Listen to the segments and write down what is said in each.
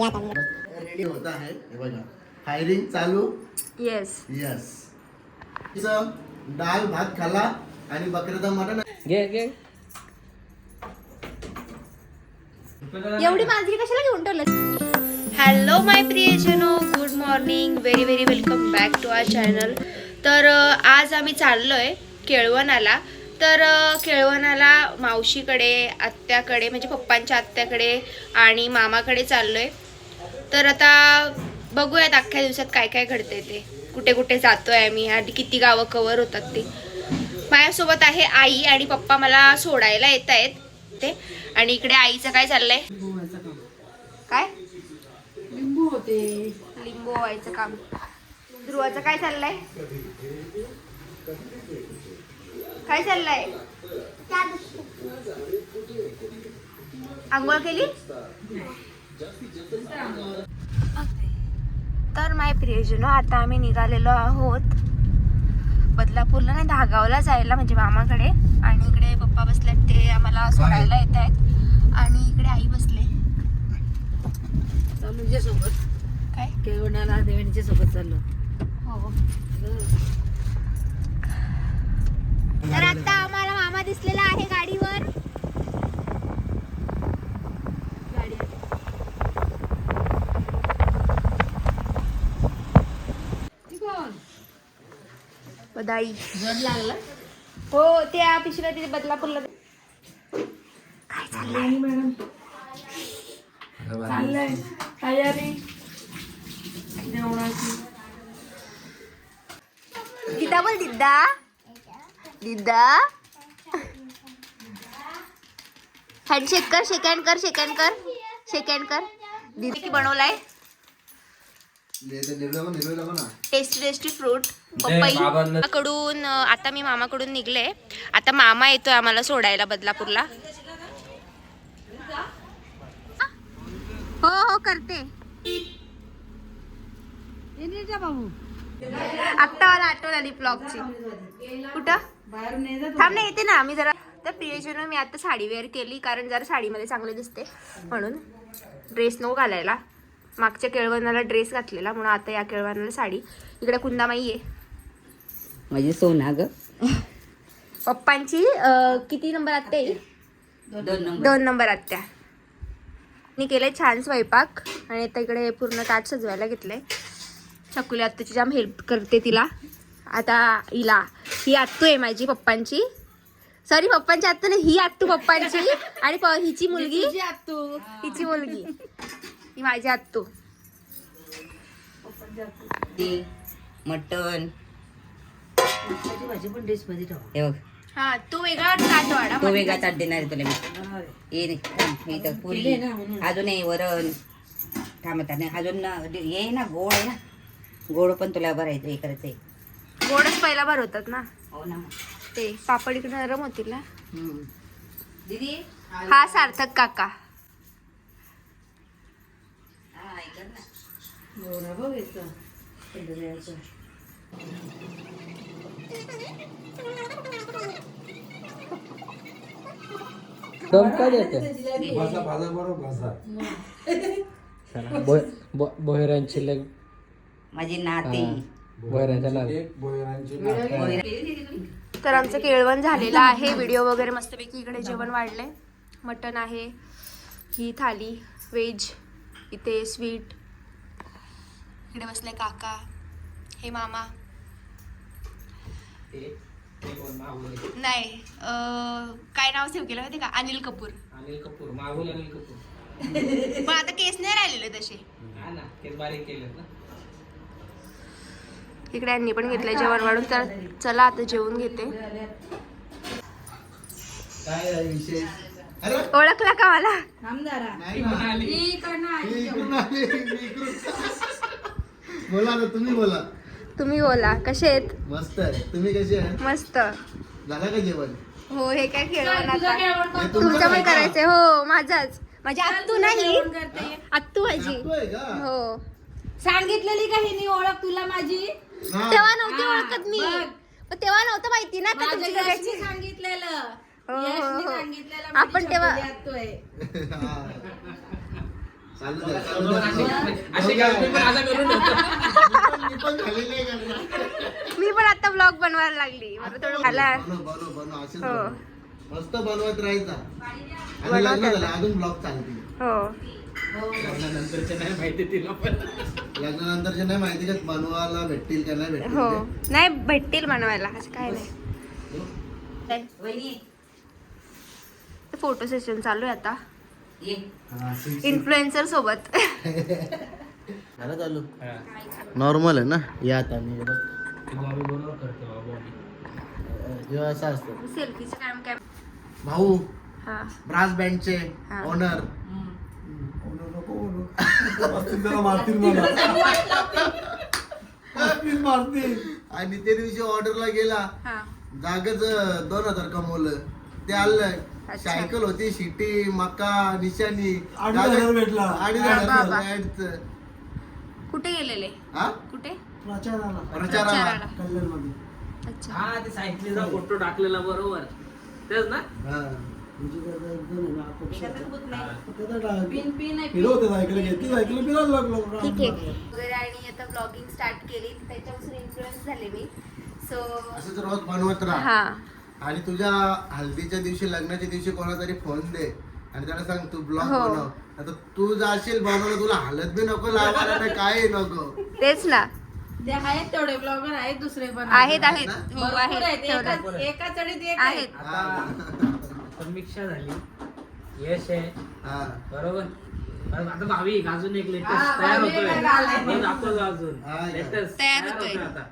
Ready होता है हे बघा फायरिंग चालू येस यस डाळ भात खाला आणि बकऱ्याचा मटण घे घे एवढी माझी कशाला घेऊन ठेवलं. हॅलो माय प्रियजनो, good morning, very very welcome back to our channel. तर आज आम्ही चाललोय केळवणाला. तर केळवणाला मावशीकडे, आत्याकडे म्हणजे पप्पांच्या आत्याकडे आणि मामाकडे चाललोय. तर आता बघूयात अख्ख्या दिवसात काय काय घडते ते, कुठे कुठे जातोय आम्ही आणि किती गावं कव्हर होतात ते. माझ्यासोबत आहे आई आणि पप्पा मला सोडायला येत आहेत ते. आणि इकडे आईचं काय चाललंय, काय लिंबू होते, लिंबू व्हायचं काम. ध्रुवाचं काय चाललंय, काय चाललंय, आंघोळ केली. तर माय प्रियजनो, आता आम्ही निघालेलो आहोत बदलापूरला, नाही धागावला जायला म्हणजे मामाकडे. आणि इकडे पप्पा बसलेत, ते आम्हाला सोडायला येत आहेत. आणि इकडे आई बसले म्हणजे सोबत काय केळवणाला देवणीच्या सोबत चाललो. हो. तर आता आम्हाला मामा दिसलेला आहे गाडीवर. बदाई जड लागला. हो, त्या पिशव्या तिथे बदलापूरला. काय चाललंय मॅडम चाललंय तयारी जेवणाची. दिदा बोल, दिदा दिदा. हँडशेक कर, शेक हँड कर, शेक हँड कर, शेक हँड कर. दीदी की बनवलाय टेस्टी टेस्टी फ्रूट पपई कडून. आता मी मामाकडून निघले. आता मामा येतोय आम्हाला सोडायला बदलापूरला. हो हो करते. बाबू आत्ता मला आठवण आली ब्लॉगची. कुठं थांब ना, येते ना मी जरा. तर प्रियजन, मी आता साडी वेअर केली कारण जरा साडीमध्ये चांगले दिसते म्हणून. ड्रेस नको घालायला, मागच्या केळवणाला ड्रेस घातलेला म्हणून आता या केळवणाला साडी. इकडे कुंदामाई आहे माझी सोना ग. पप्पांची किती नंबर आत्या आहे? 2 नंबर आत्या. मी केलंय छान स्वयंपाक आणि आता इकडे पूर्ण ताट सजवायला घेतलंय. छकुली आत्तूची जाम हेल्प करते तिला. आता हिला, ही आत्तू आहे माझी पप्पांची, सॉरी पप्पांची आत्तू नाही, ही आत्तू पप्पांची. आणि हिची मुलगी, हिची मुलगी, ही माझी आत्तू. मटन भाजी पण डिश मध्ये ठेव. हे बघ, हा तो वेगळा ताट वाढा, तो वेगळा ताट देणार आहे तुला मी. ये मी तर पुरी अजून आहे, वरण थांबता नाही अजून. ये ना गोड आहे ना, गोड पण तुला भरायचं हे करायचं आहे. गोडच पहिला भर होतात ना. हो ना. ते पापड इकडे नरम होतील ना. दीदी हा सार्थक काका. हा ऐक ना. दम काय देते बोहेरांची लग माझी नाती बोहेरांच्या नाव. तर आमचं केळवण झालेलं आहे. व्हिडिओ वगैरे मस्तपैकी. इकडे जेवण वाढलंय, मटण आहे, ही थाली व्हेज, इथे स्वीट. इकडे बसले काका, हे मामा नाही काय नाव सेव्ह केलं माहिती का, अनिल कपूर. अनिल कपूर, माहुल अनिल कपूर. पण आता केस नाही राहिलेले तसे. हा ना, ते बारीक केलं ना. इकडे यांनी पण घेतलंय जेवण वाढून. तर चला आता जेवून घेते. काय विषय. ओळखला का मला? बोला ना, तुम्ही बोला. तुम्ही बोला, कसे आहेत? मस्त आहे. तुम्ही कसे आहे? मस्त. झालं का जेवण? हो, हे काय केळवण आता तुमचं पण करायचंय. हो, माझाच. माझी आत्तू नाही, आत्तू माझी. होय का? हो, सांगितलेली का हिने ओळख तुला माझी? हा. तेव्हा नव्हती ओळखत मी, पण तेव्हा नव्हतं माहिती ना का तुमची करायची. सांगितलेलं हो, हो, हो. सांगितलेलं आपण तेव्हा हा. चालू द्या, चालू द्या. असे काय मी पण असं करून ठेवतो. मी पण खाली नाही करणार. मी पण आता ब्लॉग बनवायला लागली मला थोडं मला बनव असेच हो. बनव. मस्त बनवत राहायचा आणि बनवत लग्न झालं राहायचं. अजून ब्लॉग चालतील. हो लग्नानंतरचे नाही माहिती तिला पण. लग्नानंतरचे नाही माहिती का बनवायला भेटतील का नाही भेटतील हो ते. नाही भेटतील बनवायला असं काय नाही वहिनी फोटो सेशन चालू आहे आता ये हा, ठीक. इन्फ्लुएन्सर सोबत झालं चालू हा. नॉर्मल आहे ना या आता मी बघ. ती बॉबी बरोबर करते बाबा बॉबी. जेव्हा असं असतं सेल्फीचं काम काय भाऊ हा ब्रास बँडचे हा. ओनर आणि त्या दिवशी ऑर्डरला गेला हा जागच 2000 कमवलं ते आलं अच्छा. सायकल होती शिटी मका निशाणी 2,500 भेटला. 2,500 बाबा. ऍडचं. कुठे गेलेले हा कुठे प्रचाराला प्रचाराला कल्याणमध्ये. अच्छा हा ते सायकलीचा फोटो टाकलेला बरोबर तेच ना. हा. म्हणजे त्याचा एकदम आहे ना, अपक्षाचा. हा. त्याचा फिरवते सायकल घेतली सायकल फिरायला लागलो ठीक आहे वगैरे आणि आता ब्लॉगिंग स्टार्ट केली त्याच्यापासून इन्फ्लुएन्स झाले मी सो असंच रोज बनवत राहा हा आणि तुझ्या हल्दीच्या दिवशी लग्नाच्या दिवशी कोणाला तरी फोन दे आणि त्याला सांग तू ब्लॉग हो. बनव आता तू जाशील बनवलं तुला हालत बी नको लावायला नाही काही नको तेच ना ते आहेत तेवढे ब्लॉगर आहेत दुसरे पण आहेत आहेत ना? हो भरपूर आहेत आहेत. ठेवलं. एका चढीत एक आहेत आता समीक्षा झाली यश आहे हा. बरोबर. आता भाविक अजून एक हा, लेटेस्ट तयार भाविक होतोय. एक आलाय. बस दाखवतो अजून हा, या. लेटेस्ट तयार होतोय. आता.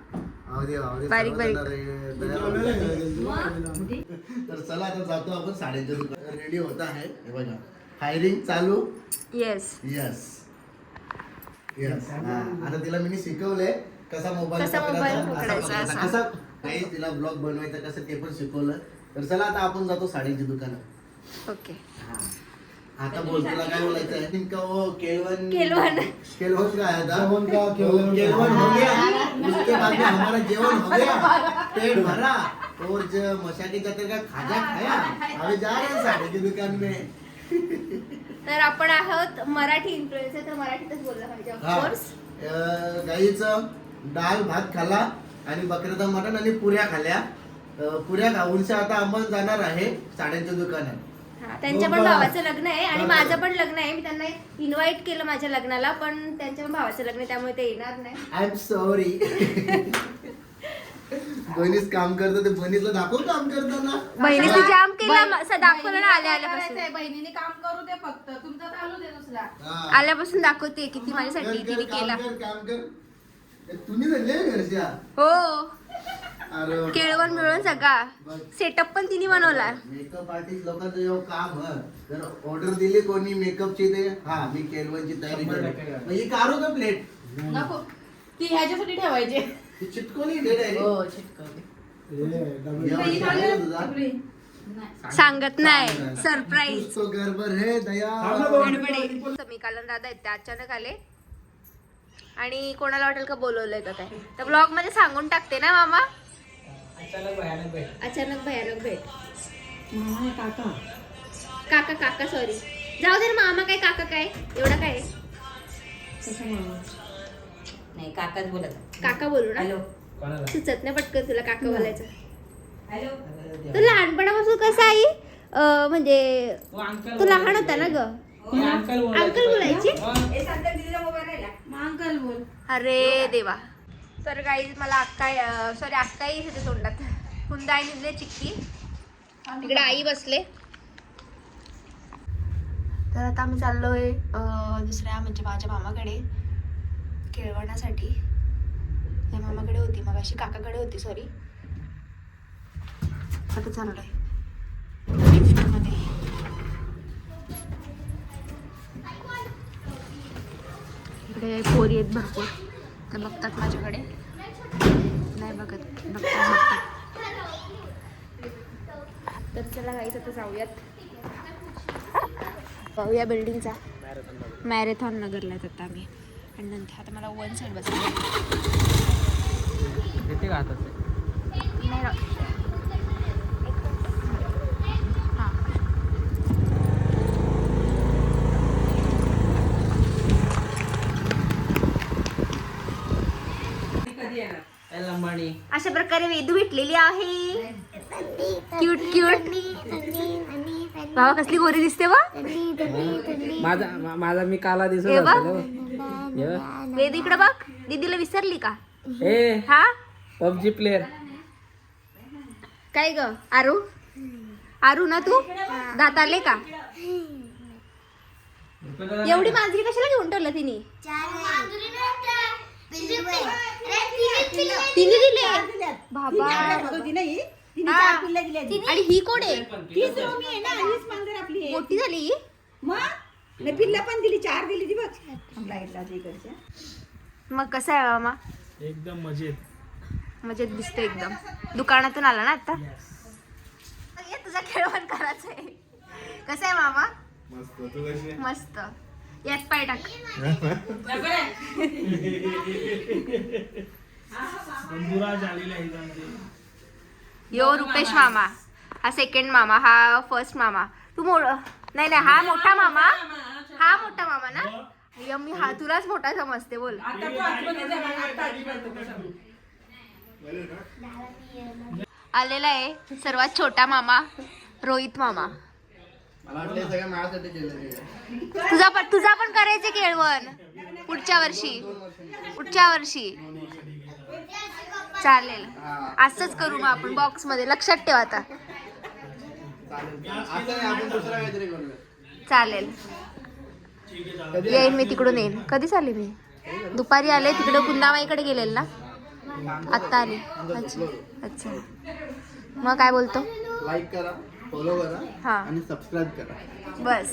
आवडे बारीक बारीक. तर चला आता जातो आपण साड्यांच्या दुकानात रेडी होत आहे हे बघा फायरिंग चालू येस यस यस आता तिला मी शिकवलंय कसा मोबाईल कसा mobile पकडायचा असा. कसा काही तिला ब्लॉग बनवायचा कसं ते पण शिकवलं तर चला आता आपण जातो साड्यांच्या दुकानात ओके आता बोल तुला काय बोलायचं आहे इनका वो केलवन केलवन. केलवन का है था जेवण का केलवन? केलवन हो गया उसके बाद में हमारा जेवण हो गया पेट भरा और जो मशाकी जाते का खाजा खाया अभी जा रहे हैं साड़ी की दुकान में तर आपण आहोत मराठी इन्फ्लुएन्सर तर मराठीतच बोललं पाहिजे ऑफकोर्स गाईचं डाळ भात खाला आणि बकऱ्याचं मटण आणि पुऱ्या खाल्ल्या पुऱ्या खाऊन आता आपण जाणार आहे साड्यांच्या दुकानात त्यांच्या पण भावाचं लग्न आहे आणि माझं पण लग्न आहे मी त्यांना इन्व्हाइट केलं माझ्या लग्नाला पण त्यांच्या पण भावाचं लग्न आहे त्यामुळे ते येणार नाही आय एम सॉरी बनीस काम करतो ते बनीसला दाखव काम करताना बहिणीचं जाम केलं असं दाखवलं ना आल्या करायचंय, आल्यापासून बहिणीने काम करू दे फक्त तुमचं चालू दे दुसरा हा. आल्यापासून दाखवते किती माझ्यासाठी कर, तिने कर, केला काम कर तुम्ही झाले घरच्या हो अरे केळवण मिळून सगळा बघ. सेटअप पण तिने बनवला मेकअप आर्टिस्ट लोकांचं जेव्हा काम हं जर ऑर्डर दिली कोणी मेकअपची ते हा मी केलवनची तयारी 100% करतो करा. मग ही काढू का प्लेट नको ती ह्याच्यासाठी ठेवायचे ती चिटकवली दे direct. हो चिटकवते हे डबे. जेवण झालं तुझा? नाही. सांगत नाही सरप्राईज तो गडबड हे दया मी कालन दादा आहेत ते अचानक आले आणि कोणाला वाटेल का बोलवलंय का काय तर ब्लॉग मध्ये सांगून टाकते ना मामा अचानक भयानक भेट. अचानक भयानक भेट मामा आहे काका काका काका सॉरी जाऊ दे ना मामा काय काका काय एवढा काय कसं मामा नाही काकाच बोलत आहे. काका बोलू ना हॅलो कोणाला? सुचत नाही पटकन तुला काका बोलायचं हॅलो तू लहानपणापासून कसं आई म्हणजे तू अंकल तू लहान होता ना ग अंकल अंकल बोलायची मग हे सांगता दिदीला मोबाईल राहिला मग अंकल बोल अरे देवा तर काही मला अक्का सॉरी अक्काही तिथे तोंडात हुंदा आई निघले चिक्की तिकडे आई बसले तर आता आम्ही चाललोय दुसऱ्या म्हणजे माझ्या मामाकडे केळवण्यासाठी त्या मामाकडे होती मग अशी काकाकडे होती सॉरी आता चाललोय लिफ्टमध्ये इकडे पोरी आहेत भरपूर तर बघतात माझ्याकडे नाही बघतात तर चला गाईच आता जाऊयात या बिल्डिंगचा मॅरेथॉन नगरला आहेत आता आम्ही आणि नंतर आता मला वन साईड बसायला किती घातात नाही हां लंबाणी. अशा प्रकारे वेदू भेटलेली आहे. Cute cute. बाबा कसली गोरी दिसते बा. माझा मी काला दिसत हे बघ. होतो. वेदू इकडे बघ. दीदीला विसरली का? ए हा पबजी प्लेअर. काय ग आरू? आरू ना तू दात आले का? एवढी मांजरी कशाला घेऊन ठेवलं तिने? तिने दिले बाबा. हा. आणि ही कोण आहे? मोठी झाली. पिल्ला पण दिली 4 दिली ती बघ. मग कसं आहे मामा? एकदम मजेत. मजेत दिसतो एकदम. दुकानातून आला ना आता. ये तुझा खेळवण करायचं आहे. कसं आहे मामा? मस्त. यात पाय टाक. यो रुपेश मामा. हा सेकंड मामा. हा फर्स्ट मामा. तू नाही नाही हा मोठा मामा. हा मोठा मामा ना. मी हा तुलाच मोठा समजते. बोल. आलेला आहे सर्वात छोटा मामा रोहित मामा. तुझा पण करायचे केळवण पुढच्या वर्षी. चालेल असंच करू मग आपण बॉक्स मध्ये. लक्षात ठेवा आता. चालेल येईन मी तिकडून. येईन कधी आली मी? दुपारी आले तिकडे कुंदामाईकडे गेलेल ना. आत्ता आली. अच्छा. मग काय बोलतो? लाईक करा, फॉलो करा हा आणि सबस्क्राईब करा. बस.